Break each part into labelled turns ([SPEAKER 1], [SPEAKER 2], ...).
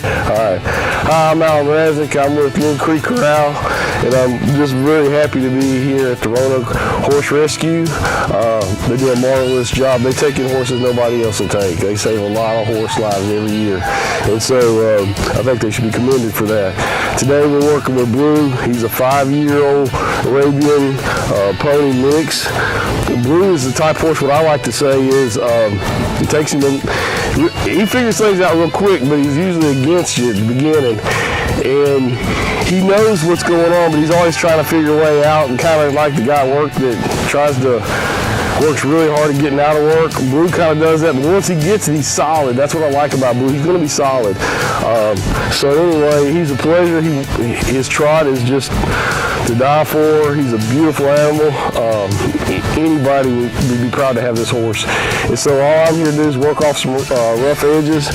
[SPEAKER 1] Alright. Hi, I'm Alan Razik. I'm with Mill Creek Corral, and I'm just really happy to be here at the Roanoke Horse Rescue. They do a marvelous job. They take in horses nobody else will take. They save a lot of horse lives every year, and so I think they should be commended for that. Today we're working with Blue. He's a 5-year-old Arabian pony mix. Blue is the type of horse, what I like to say is, it takes him he figures things out real quick, but he's usually against you at the beginning. And he knows what's going on, but he's always trying to figure a way out, and kind of like the guy at work that works really hard at getting out of work. Blue kind of does that, but once he gets it, he's solid. That's what I like about Blue. He's going to be solid. So anyway, he's a pleasure. His trot is just to die for. He's a beautiful animal. Anybody would be proud to have this horse. And so all I'm here to do is work off some rough edges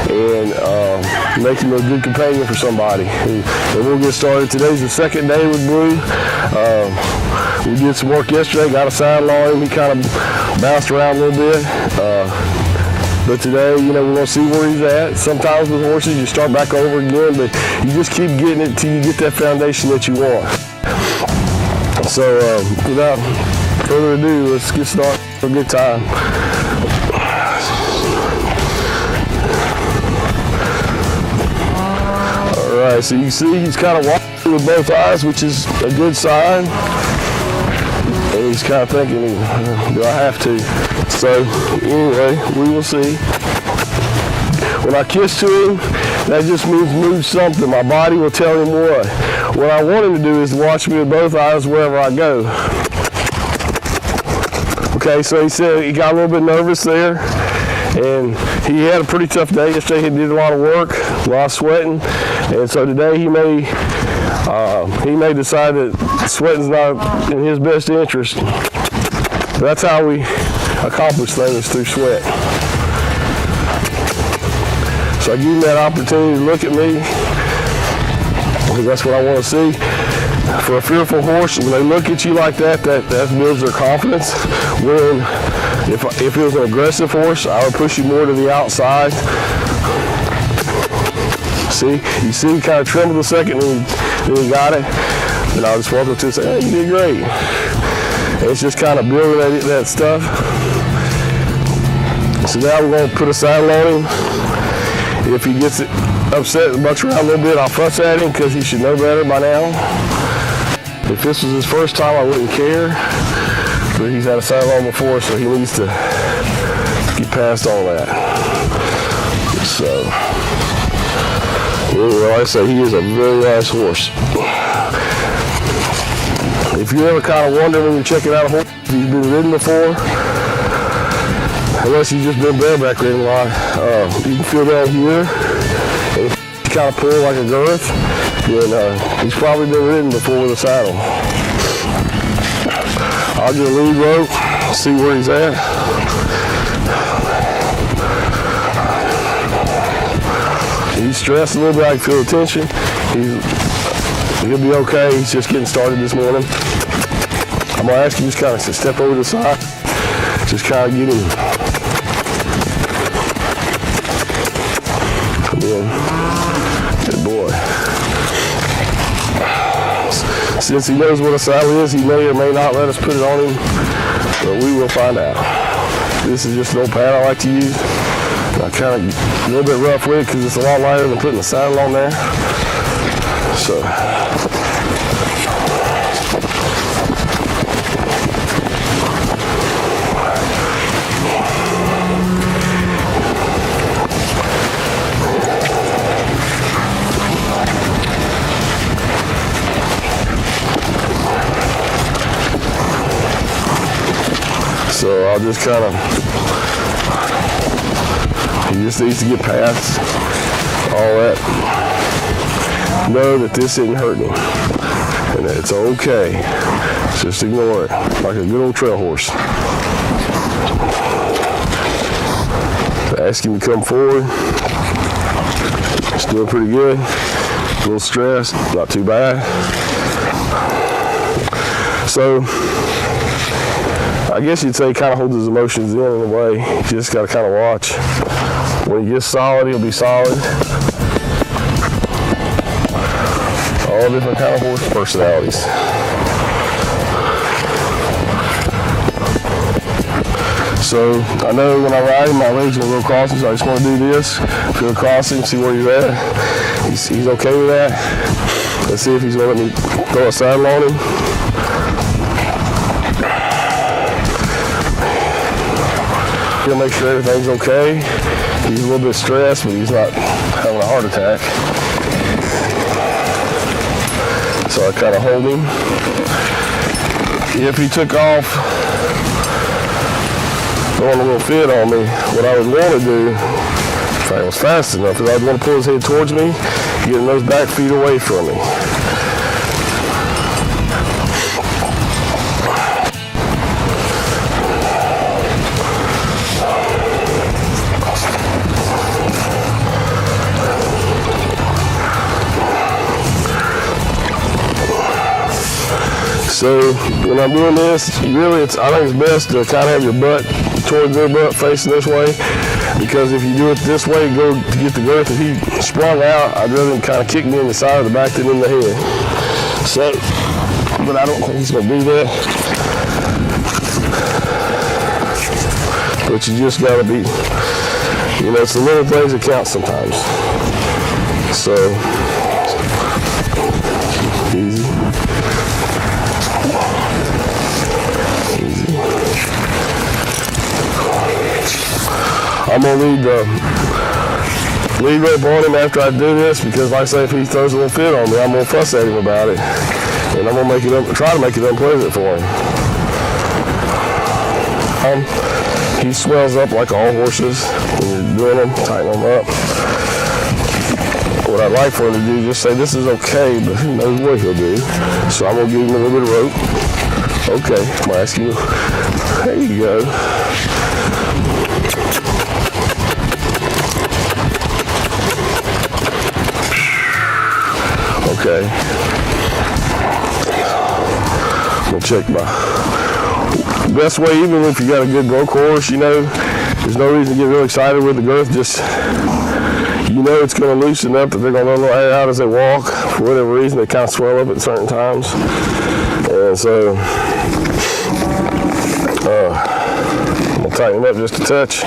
[SPEAKER 1] and make him a good companion for somebody. And we'll get started. Today's the second day with Blue. We did some work yesterday, got a saddle on him. He kind of bounced around a little bit. But today, we're going to see where he's at. Sometimes with horses, you start back over again, but you just keep getting it till you get that foundation that you want. So without further ado, let's get started. Have a good time. All right, so you can see he's kind of walking with both eyes, which is a good sign. And he's kind of thinking, do I have to? So anyway, we will see. When I kiss to him, that just means move something. My body will tell him what. What I want him to do is watch me with both eyes wherever I go. Okay, so he said he got a little bit nervous there, and he had a pretty tough day yesterday. He did a lot of work, a lot of sweating, and so today he may decide that sweating's not in his best interest. That's how we accomplish things, through sweat. So I give him that opportunity to look at me, because that's what I want to see. For a fearful horse, when they look at you like that builds their confidence. When if it was an aggressive horse, I would push you more to the outside. See, you see, he kind of trembled a second, and then he got it. And I'll just walk up to him and say, hey, you did great. And it's just kind of building that stuff. So now we're going to put a saddle on him. If he gets upset and bucks around a little bit, I'll fuss at him because he should know better by now. If this was his first time, I wouldn't care. But he's had a saddle on before, so he needs to get past all that. So, like I say, he is a very nice horse. If you ever kind of wonder when you're checking out a horse, if he's been ridden before, unless he's just been bareback ridden a lot, you can feel that here. And if you kind of pull like a girth, then he's probably been ridden before with a saddle. I'll get a lead rope, see where he's at. He's stressed a little bit, I can feel the tension. He'll be okay, he's just getting started this morning. I'm gonna ask you just kind of to step over to the side, just kind of get him. Come in, good boy. Since he knows what a saddle is, he may or may not let us put it on him, but we will find out. This is just an old pad I like to use. I kind of a little bit rough with it because it's a lot lighter than putting the saddle on there. So. So I'll just kind of, he just needs to get past all that. Know that this isn't hurting him, and that it's okay. Just ignore it, like a good old trail horse. Ask him to come forward. He's doing pretty good. A little stressed, not too bad. So, I guess you'd say he kind of holds his emotions in a way. You just got to kind of watch. When he gets solid, he'll be solid. all different kind of horse personalities. So I know when I ride him, my legs will go crossing, so I just want to do this, feel the crossing, see where he's at. He's okay with that. Let's see if he's going to let me throw a saddle on him. He'll make sure everything's okay. He's a little bit stressed, but he's not having a heart attack. So I kind of hold him. If he took off throwing a little fit on me, what I would want to do, if I was fast enough, is I'd want to pull his head towards me, getting those back feet away from me. So when I'm doing this, really, I think it's best to kind of have your butt towards their butt facing this way, because if you do it this way, go to get the girth. If he sprung out, I'd rather him kind of kick me in the side of the back than in the head. So, but I don't think he's going to do that. But you just got to be, it's the little things that count sometimes. So, easy. I'm going to lead the lead rope on him after I do this, because like I say, if he throws a little fit on me, I'm going to fuss at him about it. And I'm going to try to make it unpleasant for him. He swells up like all horses when you're doing them, tighten them up. What I'd like for him to do, just say, this is okay, but who knows what he'll do. So I'm going to give him a little bit of rope. Okay, I'm going to ask you, there you go. Okay. We'll check my best way, even if you got a good broke horse, there's no reason to get real excited with the girth. Just, it's going to loosen up, that they're going to let a little air out as they walk. For whatever reason, they kind of swell up at certain times. And so, I'm going to tighten them up just a touch.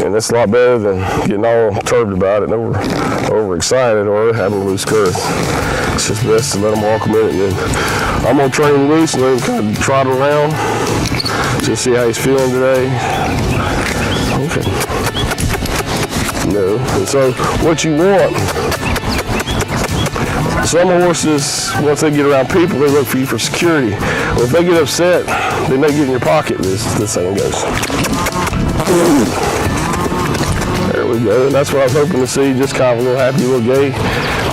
[SPEAKER 1] And it's a lot better than getting all turbed about it and overexcited or having a loose girth. It's just best to let them walk a minute. And then I'm going to train him loose and let him kind of trot around. Just see how he's feeling today. Okay. No. And so what you want, some horses, once they get around people, they look for you for security. Well, if they get upset, they may get in your pocket. This thing goes. There we go. And that's what I was hoping to see, just kind of a little happy little gait.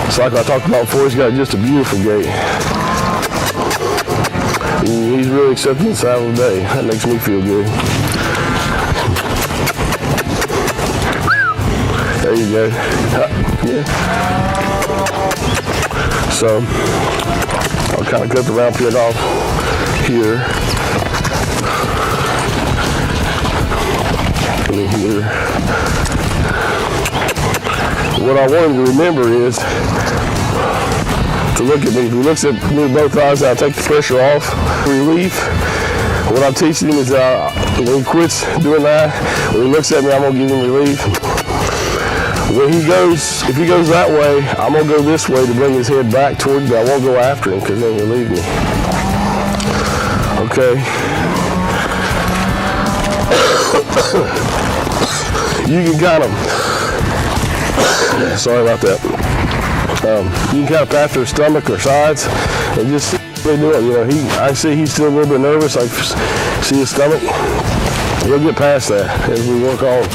[SPEAKER 1] It's like I talked about before, he's got just a beautiful gait. And he's really accepting the saddle today. That makes me feel good. There you go. Yeah. So, I'll kind of cut the round pit off here. And here. What I want him to remember is to look at me. If he looks at me with both eyes, I'll take the pressure off. Relief. What I'm teaching him is when he quits doing that, when he looks at me, I'm going to give him relief. When if he goes that way, I'm going to go this way to bring his head back toward me. I won't go after him because then he'll leave me. Okay. You can kind of, sorry about that. You can kind of pat their stomach or sides and just see what they're doing. I see he's still a little bit nervous. I see his stomach. We'll get past that as we work on.